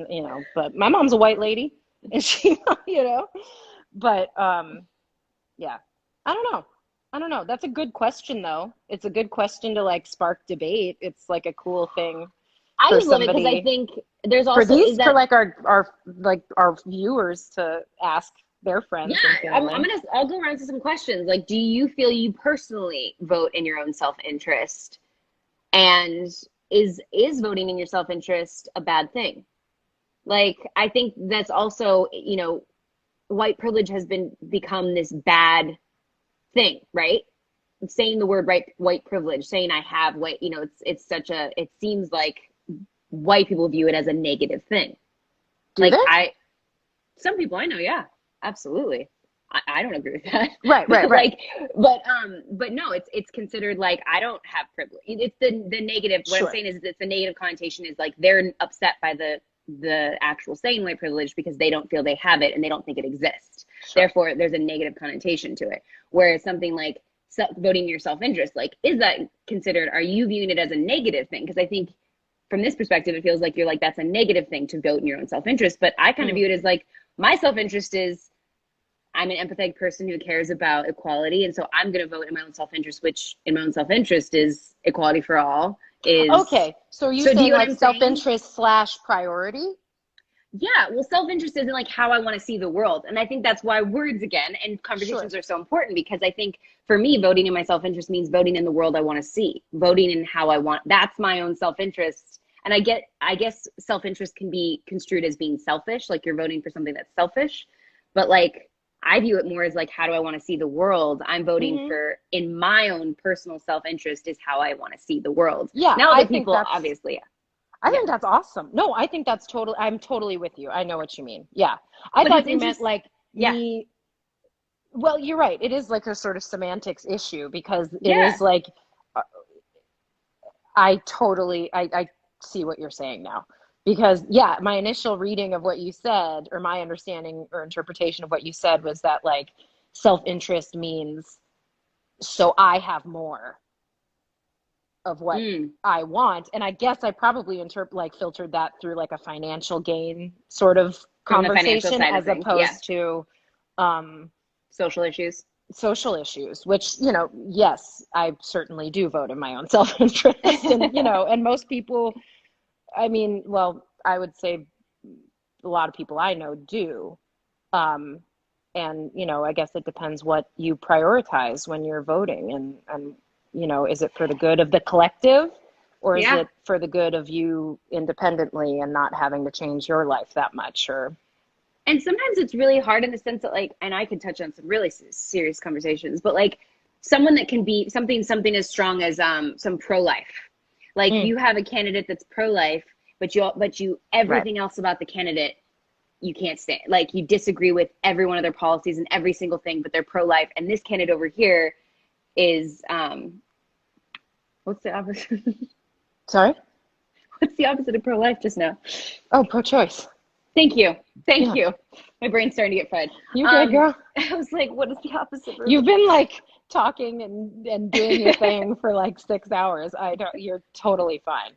but my mom's a white lady, and she, but yeah, I don't know. That's a good question, though. It's a good question to like spark debate. It's like a cool thing. I just love it because I think there's also for like our viewers to ask their friends. Yeah, I'll go around to some questions. Like, do you feel you personally vote in your own self-interest? And is voting in your self-interest a bad thing? Like, I think that's also, white privilege has become this bad thing, right? Saying the word white privilege, saying I have white, it seems like white people view it as a negative thing. Some people I know, yeah, absolutely. I don't agree with that. Right. Like, but no, it's considered like I don't have privilege. It's the negative. What I'm saying is it's the negative connotation is like they're upset by the actual saying white privilege because they don't feel they have it and they don't think it exists. Therefore, there's a negative connotation to it. Whereas something like voting in your self-interest, like, is that considered, are you viewing it as a negative thing? Because I think from this perspective, it feels like you're like, that's a negative thing to vote in your own self-interest. But I kind of view it as like, my self-interest is, I'm an empathetic person who cares about equality. And so I'm going to vote in my own self-interest, which in my own self-interest is equality for all. Okay. So are you saying like self-interest / priority? Yeah, well, self-interest isn't like how I want to see the world. And I think that's why words again and conversations are so important, because I think for me, voting in my self-interest means voting in the world I want to see, voting in how I want. That's my own self-interest. And I guess self-interest can be construed as being selfish, like you're voting for something that's selfish. But like, I view it more as like, how do I want to see the world? I'm voting for, in my own personal self-interest is how I want to see the world. Yeah. Now other people, obviously, I think that's awesome. No, I think that's I'm totally with you. I know what you mean. Yeah. I thought you meant like me. Well, you're right. It is like a sort of semantics issue because it is like, I see what you're saying now. Because my initial reading of what you said, or my understanding or interpretation of what you said, was that like self-interest means so I have more. of what Mm. I want. And I guess I probably filtered that through like a financial gain sort of From the financial conversation, side of as things. Yeah. opposed to Social issues. social issues, which, yes, I certainly do vote in my own self-interest. And, and most people, I mean, well, I would say a lot of people I know do. And, I guess it depends what you prioritize when you're voting. And is it for the good of the collective, or is it for the good of you independently and not having to change your life that much? And sometimes it's really hard in the sense that, like, and I could touch on some really serious conversations, but like someone that can be something as strong as some pro-life. Like you have a candidate that's pro-life, but you everything else about the candidate you can't stand. Like you disagree with every one of their policies and every single thing, but they're pro-life. And this candidate over here is what's the opposite? Sorry? What's the opposite of pro-life just now? Oh, pro-choice. Thank you. Thank you. My brain's starting to get fried. You good, girl? I was like, what is the opposite? You've been like talking and doing your thing for like 6 hours. You're totally fine.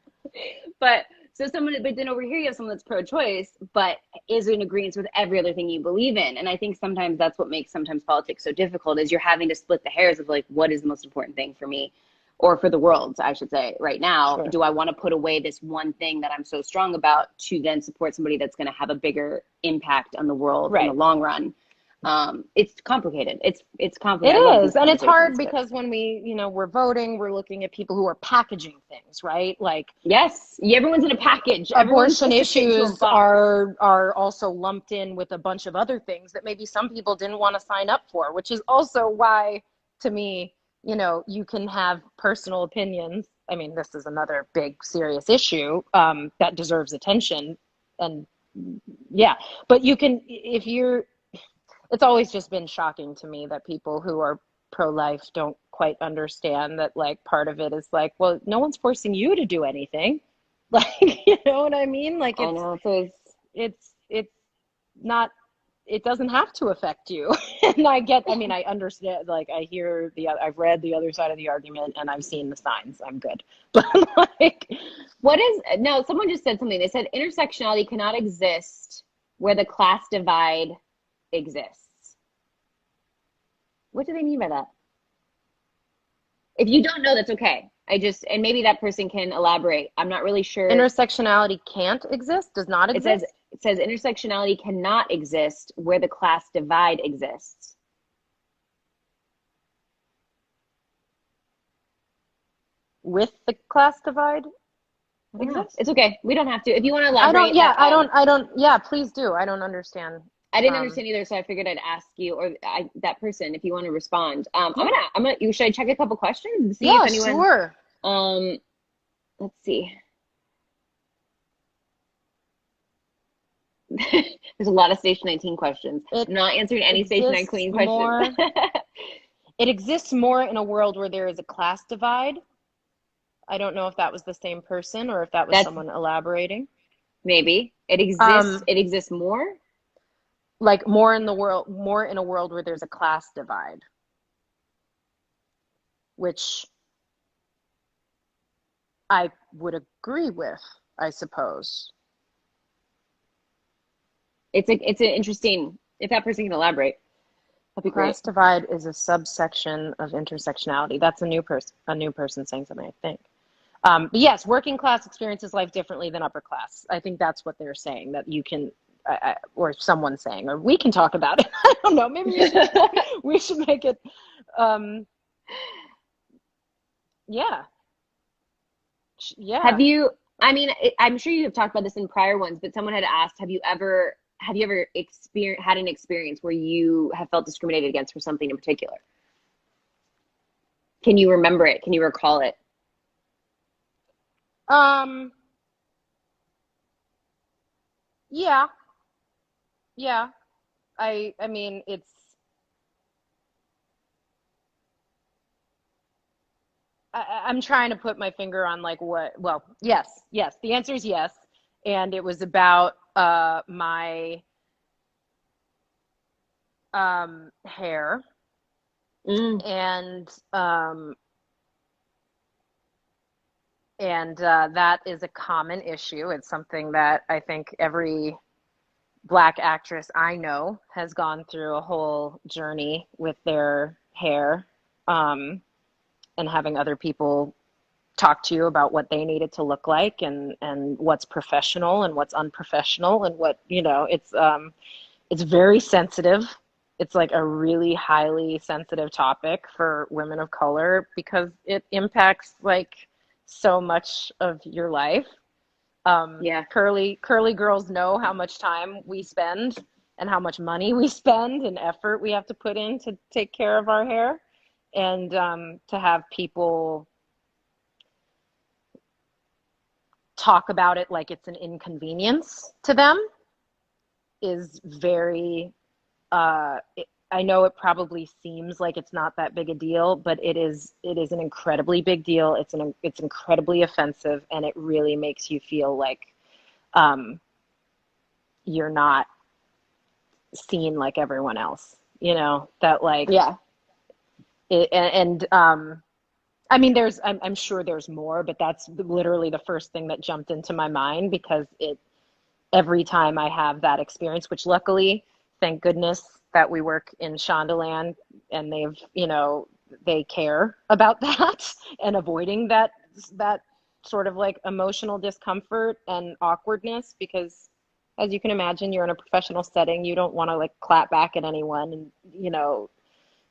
But then over here you have someone that's pro-choice, but is in agreement with every other thing you believe in. And I think sometimes that's what makes politics so difficult, is you're having to split the hairs of like, what is the most important thing for me, or for the world, I should say, right now. Sure. Do I want to put away this one thing that I'm so strong about to then support somebody that's going to have a bigger impact on the world in the long run? It's complicated. It's complicated. It is. And it's hard because when we're voting, we're looking at people who are packaging things, right? Like, yes, everyone's in a package. Abortion issues are also lumped in with a bunch of other things that maybe some people didn't want to sign up for, which is also why, to me, you can have personal opinions. I mean, this is another big, serious issue that deserves attention. And but you can, it's always just been shocking to me that people who are pro-life don't quite understand that, like, part of it is like, well, no one's forcing you to do anything. Like, you know what I mean? Like, it's not, it doesn't have to affect you. And I understand, like, I've read the other side of the argument and I've seen the signs. I'm good. But like, someone just said something. They said intersectionality cannot exist where the class divide exists. What do they mean by that? If you don't know, that's okay. And maybe that person can elaborate. I'm not really sure. Intersectionality can't exist, does not exist? It says intersectionality cannot exist where the class divide exists. With the class divide exists? It's okay. We don't have to. If you want to elaborate. Please do. I don't understand. I didn't understand either, so I figured I'd ask you or that person if you want to respond. I'm gonna. Should I check a couple questions and see if anyone? Sure. Let's see. There's a lot of Station 19 questions. I'm not answering any Station 19 questions. It exists more in a world where there is a class divide. I don't know if that was the same person or if that was someone elaborating. Maybe it exists. It exists more. Like more in a world where there's a class divide, which I would agree with, I suppose. It's an interesting, if that person can elaborate, that'd be great. Class divide is a subsection of intersectionality. That's a new person saying something, I think. But yes, working class experiences life differently than upper class. I think that's what they're saying, that you can, or someone's saying, or we can talk about it. I don't know. Maybe we should make it. Yeah. Have you? I mean, I'm sure you have talked about this in prior ones, but someone had asked, have you ever had an experience where you have felt discriminated against for something in particular? Can you remember it? Can you recall it? Yeah. I mean, I'm trying to put my finger on like what, well, yes. The answer is yes. And it was about my hair. And And that is a common issue. It's something that I think every Black actress I know has gone through a whole journey with their hair, and having other people talk to you about what they need it to look like, and what's professional and what's unprofessional, and what, it's very sensitive. It's like a really highly sensitive topic for women of color because it impacts like so much of your life. Curly girls know how much time we spend and how much money we spend and effort we have to put in to take care of our hair. And to have people talk about it like it's an inconvenience to them is very, I know it probably seems like it's not that big a deal, but it is an incredibly big deal. It's incredibly offensive, and it really makes you feel like you're not seen like everyone else, that like, Yeah. I mean, I'm sure there's more, but that's literally the first thing that jumped into my mind, because every time I have that experience, which luckily, thank goodness that we work in Shondaland, and they care about that and avoiding that sort of like emotional discomfort and awkwardness, because as you can imagine, you're in a professional setting, you don't want to like clap back at anyone, and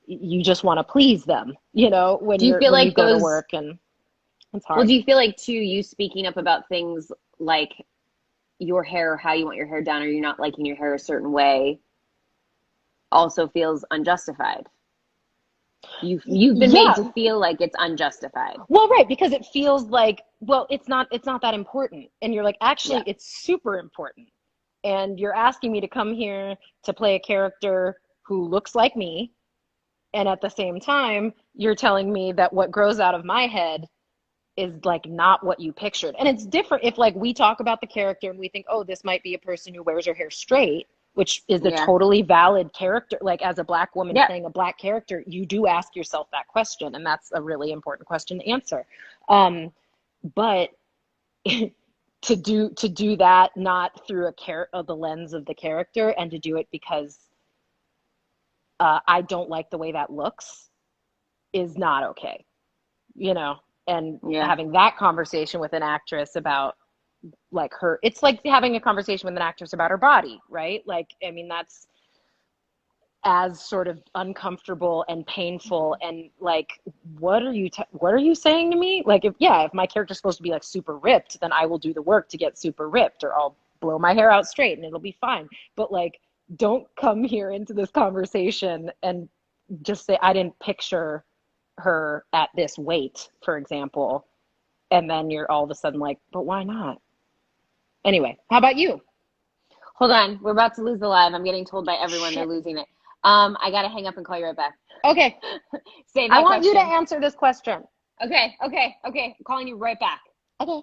you just want to please them, when Do you feel like you go to work, and it's hard. Well, do you feel like too, you speaking up about things like your hair, how you want your hair done, or you're not liking your hair a certain way, also feels unjustified? You've been made to feel like it's unjustified. Well, right, because it feels like, well, it's not that important, and you're like, actually, it's super important, and you're asking me to come here to play a character who looks like me. And at the same time, you're telling me that what grows out of my head is like not what you pictured. And it's different if like we talk about the character and we think, oh, this might be a person who wears her hair straight, which is a totally valid character. Like as a Black woman playing a Black character, you do ask yourself that question. And that's a really important question to answer. But to do that, not through the lens of the character, and to do it because I don't like the way that looks, is not okay, and having that conversation with an actress about like it's like having a conversation with an actress about her body, right? Like, I mean, that's as sort of uncomfortable and painful, and like, what are you saying to me? Like, if my character's supposed to be like super ripped, then I will do the work to get super ripped, or I'll blow my hair out straight and it'll be fine. But like, don't come here into this conversation and just say, I didn't picture her at this weight, for example. And then you're all of a sudden like, but why not? Anyway, how about you? Hold on. We're about to lose the live. I'm getting told by everyone they're losing it. I got to hang up and call you right back. Okay. Save that I want question. you to answer this question. Okay. I'm calling you right back. Okay.